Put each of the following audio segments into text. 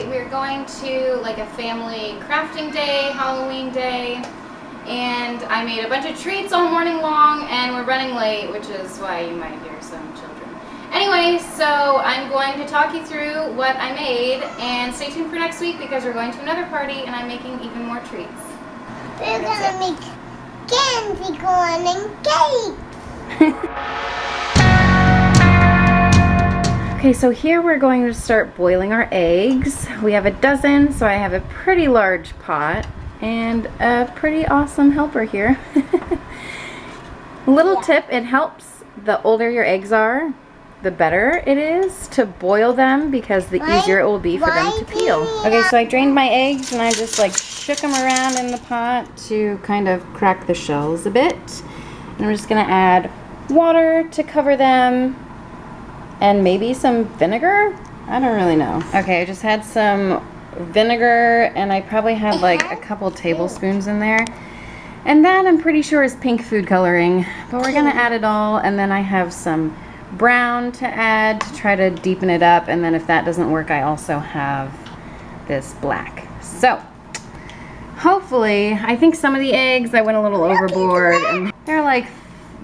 we're going to like a family crafting day, Halloween day, and I made a bunch of treats all morning long, and we're running late, which is why you might hear some children. Anyway, so I'm going to talk you through what I made, and stay tuned for next week because we're going to another party and I'm making even more treats. We're gonna make candy corn and cake. Okay, so here we're going to start boiling our eggs. We have a dozen, so I have a pretty large pot and a pretty awesome helper here. Little tip, it helps the older your eggs are, the better it is to boil them because the easier it will be for them to peel. Okay, so I drained my eggs and I just like shook them around in the pot to kind of crack the shells a bit. And I'm just gonna add water to cover them. And maybe some vinegar? I don't really know. Okay, I just had some vinegar and I probably had like a couple tablespoons in there. And that I'm pretty sure is pink food coloring. But we're gonna add it all, and then I have some brown to add to try to deepen it up. And then if that doesn't work, I also have this black. So, hopefully, I think some of the eggs I went a little overboard and they're like,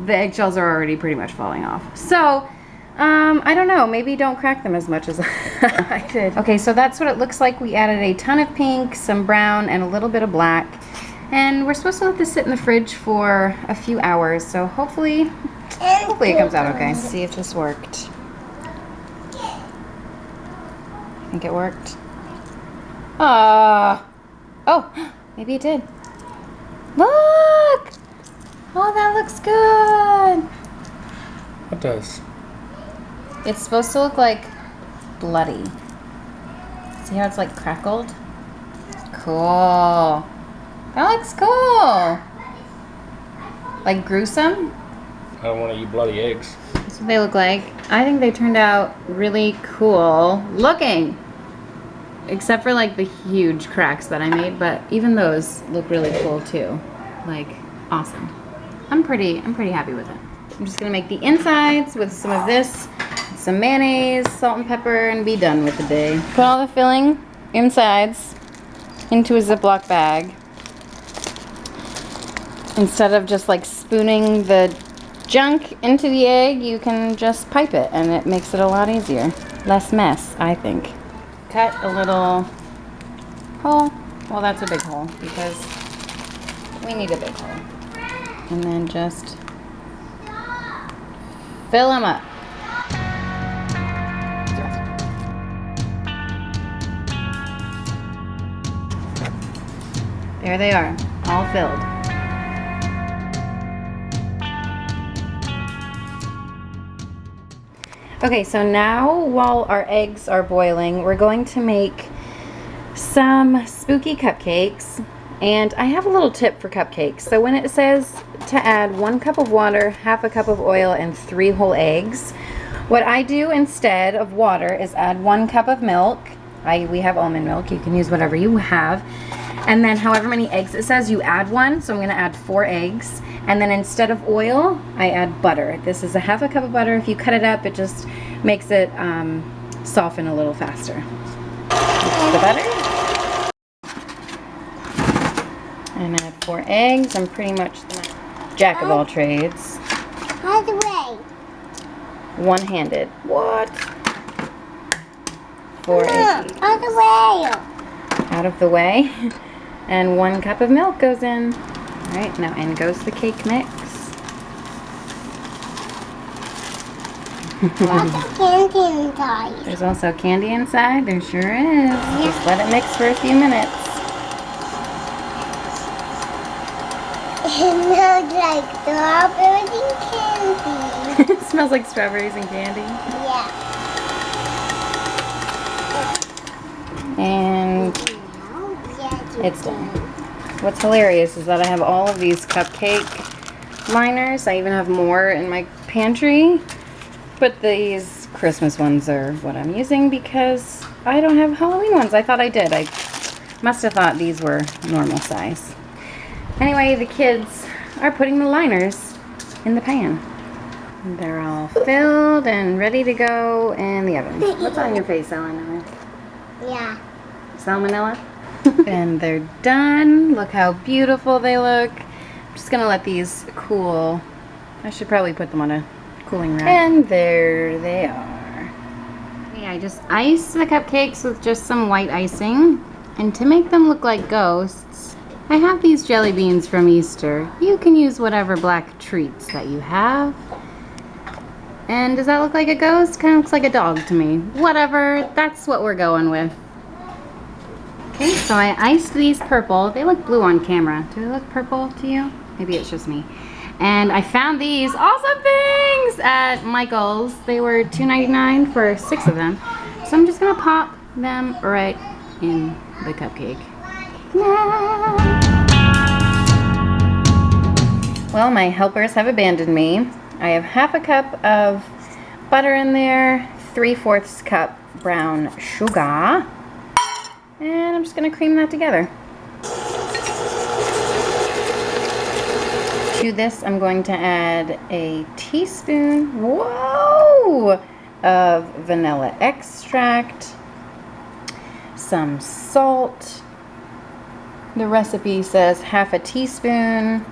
the eggshells are already pretty much falling off. So, I don't know, maybe don't crack them as much as I did. Okay, so that's what it looks like. We added a ton of pink, some brown, and a little bit of black. And we're supposed to let this sit in the fridge for a few hours, so hopefully it comes out okay. Let's see if this worked. I think it worked. Oh, maybe it did. Look! Oh, that looks good. What does? It's supposed to look like bloody. See how it's like crackled? Cool. That looks cool. Like gruesome? I don't want to eat bloody eggs. That's what they look like. I think they turned out really cool looking. Except for like the huge cracks that I made, but even those look really cool too. Like, awesome. I'm pretty happy with it. I'm just gonna make the insides with some of this, some mayonnaise, salt and pepper, and be done with the day. Put all the filling insides into a Ziploc bag. Instead of just like spooning the junk into the egg, you can just pipe it and it makes it a lot easier. Less mess, I think. Cut a little hole. Well, that's a big hole because we need a big hole. And then just fill them up. There they are, all filled. Okay, so now while our eggs are boiling, we're going to make some spooky cupcakes. And I have a little tip for cupcakes. So when it says to add 1 cup of water, half a cup of oil, and 3 whole eggs, what I do instead of water is add 1 cup of milk. We have almond milk, you can use whatever you have. And then however many eggs it says, you add 1. So I'm gonna add 4 eggs. And then instead of oil, I add butter. This is a half a cup of butter. If you cut it up, it just makes it soften a little faster. The butter. And add 4 eggs. I'm pretty much the jack of all trades. Out of the way. One-handed. What? 4 eggs. Out of the way. Out of the way. And 1 cup of milk goes in. All right, now in goes the cake mix. Lots of candy inside. There's also candy inside. There sure is. Just let it mix for a few minutes. It smells like strawberries and candy. It smells like strawberries and candy. Yeah. And it's done. What's hilarious is that I have all of these cupcake liners. I even have more in my pantry. But these Christmas ones are what I'm using because I don't have Halloween ones. I thought I did. I must have thought these were normal size. Anyway, the kids are putting the liners in the pan. They're all filled and ready to go in the oven. What's on your face, Eleanor? Yeah. Salmonella. And they're done. Look how beautiful they look. I'm just gonna let these cool. I should probably put them on a cooling rack. And there they are. Okay, I just iced the cupcakes with just some white icing. And to make them look like ghosts, I have these jelly beans from Easter. You can use whatever black treats that you have. And does that look like a ghost? Kind of looks like a dog to me. Whatever, that's what we're going with. Okay, so I iced these purple. They look blue on camera. Do they look purple to you? Maybe it's just me. And I found these awesome things at Michael's. They were $2.99 for 6 of them. So I'm just gonna pop them right in the cupcake. Well, my helpers have abandoned me. I have half a cup of butter in there, 3/4 cup brown sugar, and I'm just gonna cream that together. To this, I'm going to add a teaspoon, whoa, of vanilla extract, some salt. The recipe says half a teaspoon.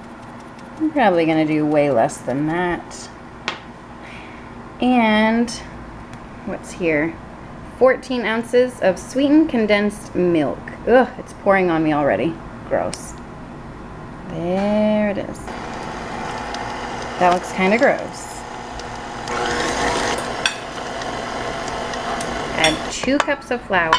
I'm probably gonna do way less than that. And what's here? 14 ounces of sweetened condensed milk. Ugh, it's pouring on me already. Gross. There it is. That looks kind of gross. Add 2 cups of flour.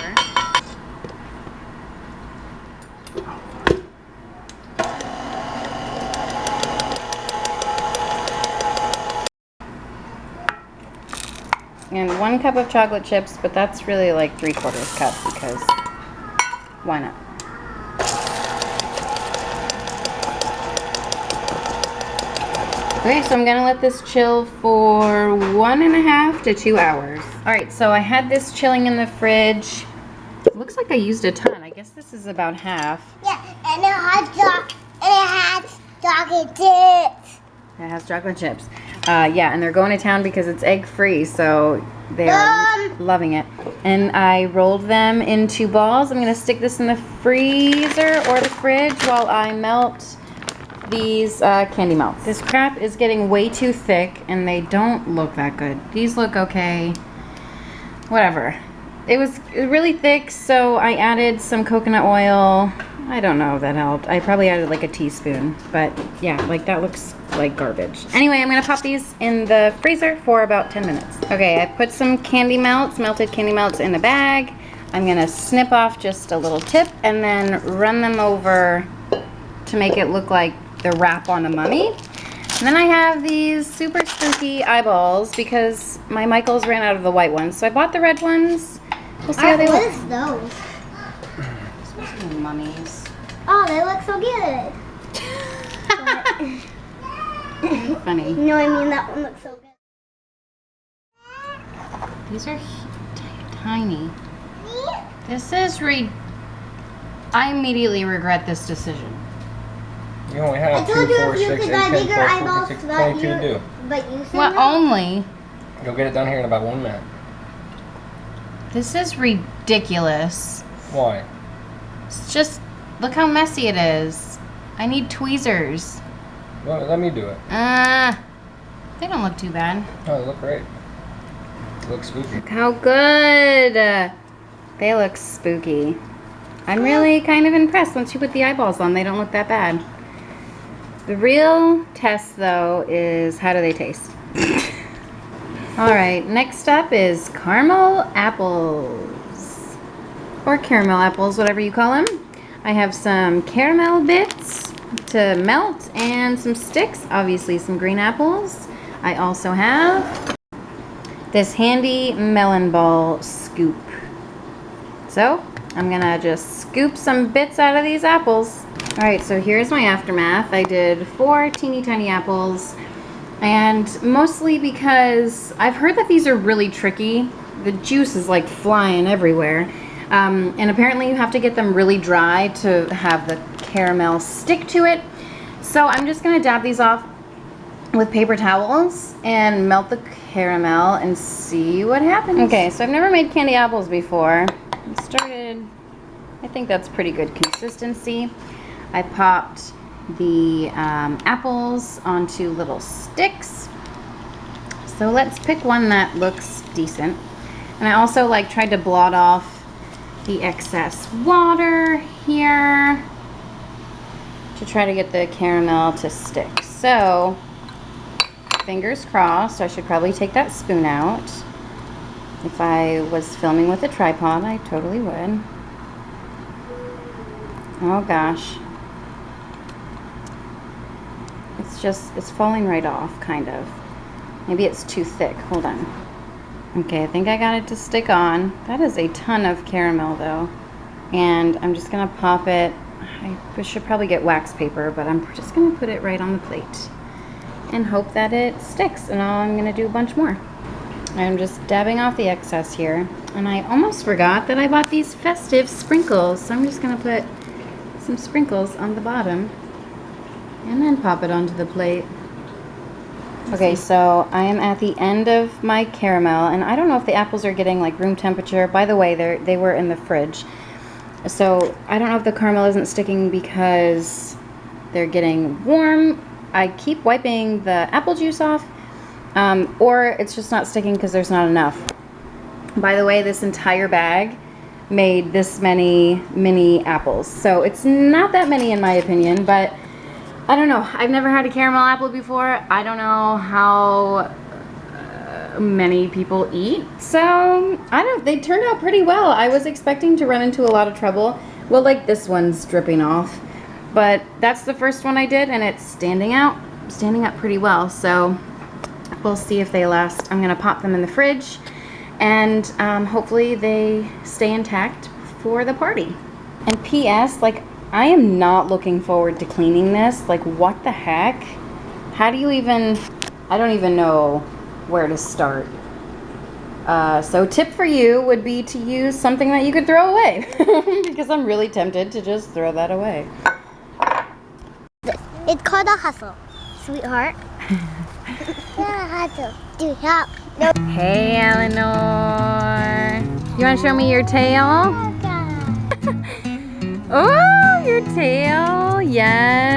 And 1 cup of chocolate chips, but that's really like 3/4 cup because why not? Okay, so I'm gonna let this chill for 1.5 to 2 hours. All right, so I had this chilling in the fridge. It looks like I used a ton. I guess this is about half. Yeah, and it has chocolate chips. It has chocolate chips. Yeah, and they're going to town because it's egg-free, so they're loving it. And I rolled them into balls. I'm gonna stick this in the freezer or the fridge while I melt these candy melts. This crap is getting way too thick and they don't look that good. These look okay. Whatever. It was really thick, so I added some coconut oil. I don't know if that helped. I probably added like a teaspoon, but yeah, like that looks like garbage. Anyway, I'm gonna pop these in the freezer for about 10 minutes. Okay, I put some candy melts, melted candy melts in a bag. I'm gonna snip off just a little tip and then run them over to make it look like the wrap on a mummy. And then I have these super spooky eyeballs because my Michaels ran out of the white ones. So I bought the red ones. We'll see how they look. What is those? Supposed to be mummies. Oh, they look so good. Funny. No, I mean that one looks so good. These are tiny. This is I immediately regret this decision. You only I have 2, told you 4, if you 6, could 8, buy 10, bigger 12, eyeballs 14, 16, that 22 to do. but you said Well, no. only. You'll get it done here in about 1 minute. This is ridiculous. Why? It's just, look how messy it is. I need tweezers. Well, let me do it. They don't look too bad. Oh, they look great. They look spooky. Look how good. They look spooky. I'm really kind of impressed. Once you put the eyeballs on, they don't look that bad. The real test, though, is how do they taste? All right, next up is caramel apples. Or caramel apples, whatever you call them. I have some caramel bits to melt and some sticks, obviously some green apples. I also have this handy melon ball scoop. So I'm gonna just scoop some bits out of these apples. All right, so here's my aftermath. I did 4 teeny tiny apples, and mostly because I've heard that these are really tricky. The juice is like flying everywhere. And apparently you have to get them really dry to have the caramel stick to it. So I'm just gonna dab these off with paper towels and melt the caramel and see what happens. Okay, so I've never made candy apples before. I think that's pretty good consistency. I popped the apples onto little sticks. So let's pick one that looks decent. And I also like tried to blot off the excess water here to try to get the caramel to stick. So fingers crossed, I should probably take that spoon out. If I was filming with a tripod, I totally would. Oh gosh. It's falling right off, kind of. Maybe it's too thick. Hold on. Okay, I think I got it to stick on. That is a ton of caramel though. And I'm just gonna pop it. I should probably get wax paper, but I'm just gonna put it right on the plate and hope that it sticks. And I'm gonna do a bunch more. I'm just dabbing off the excess here. And I almost forgot that I bought these festive sprinkles. So I'm just gonna put some sprinkles on the bottom and then pop it onto the plate. Okay, so I am at the end of my caramel, and I don't know if the apples are getting like room temperature. By the way, they were in the fridge. So I don't know if the caramel isn't sticking because they're getting warm. I keep wiping the apple juice off, or it's just not sticking because there's not enough. By the way, this entire bag made this many mini apples. So it's not that many in my opinion, but I don't know. I've never had a caramel apple before. I don't know how many people eat. So they turned out pretty well. I was expecting to run into a lot of trouble. Well, like this one's dripping off, but that's the first one I did and it's standing up pretty well. So we'll see if they last. I'm gonna pop them in the fridge and hopefully they stay intact for the party. And P.S. like, I am not looking forward to cleaning this. Like, what the heck? How do you even... I don't even know where to start. So tip for you would be to use something that you could throw away. Because I'm really tempted to just throw that away. It's called a hustle, sweetheart. Yeah, hustle. Do help. No. Hey, Eleanor. You want to show me your tail? Oh, your tail. Yes.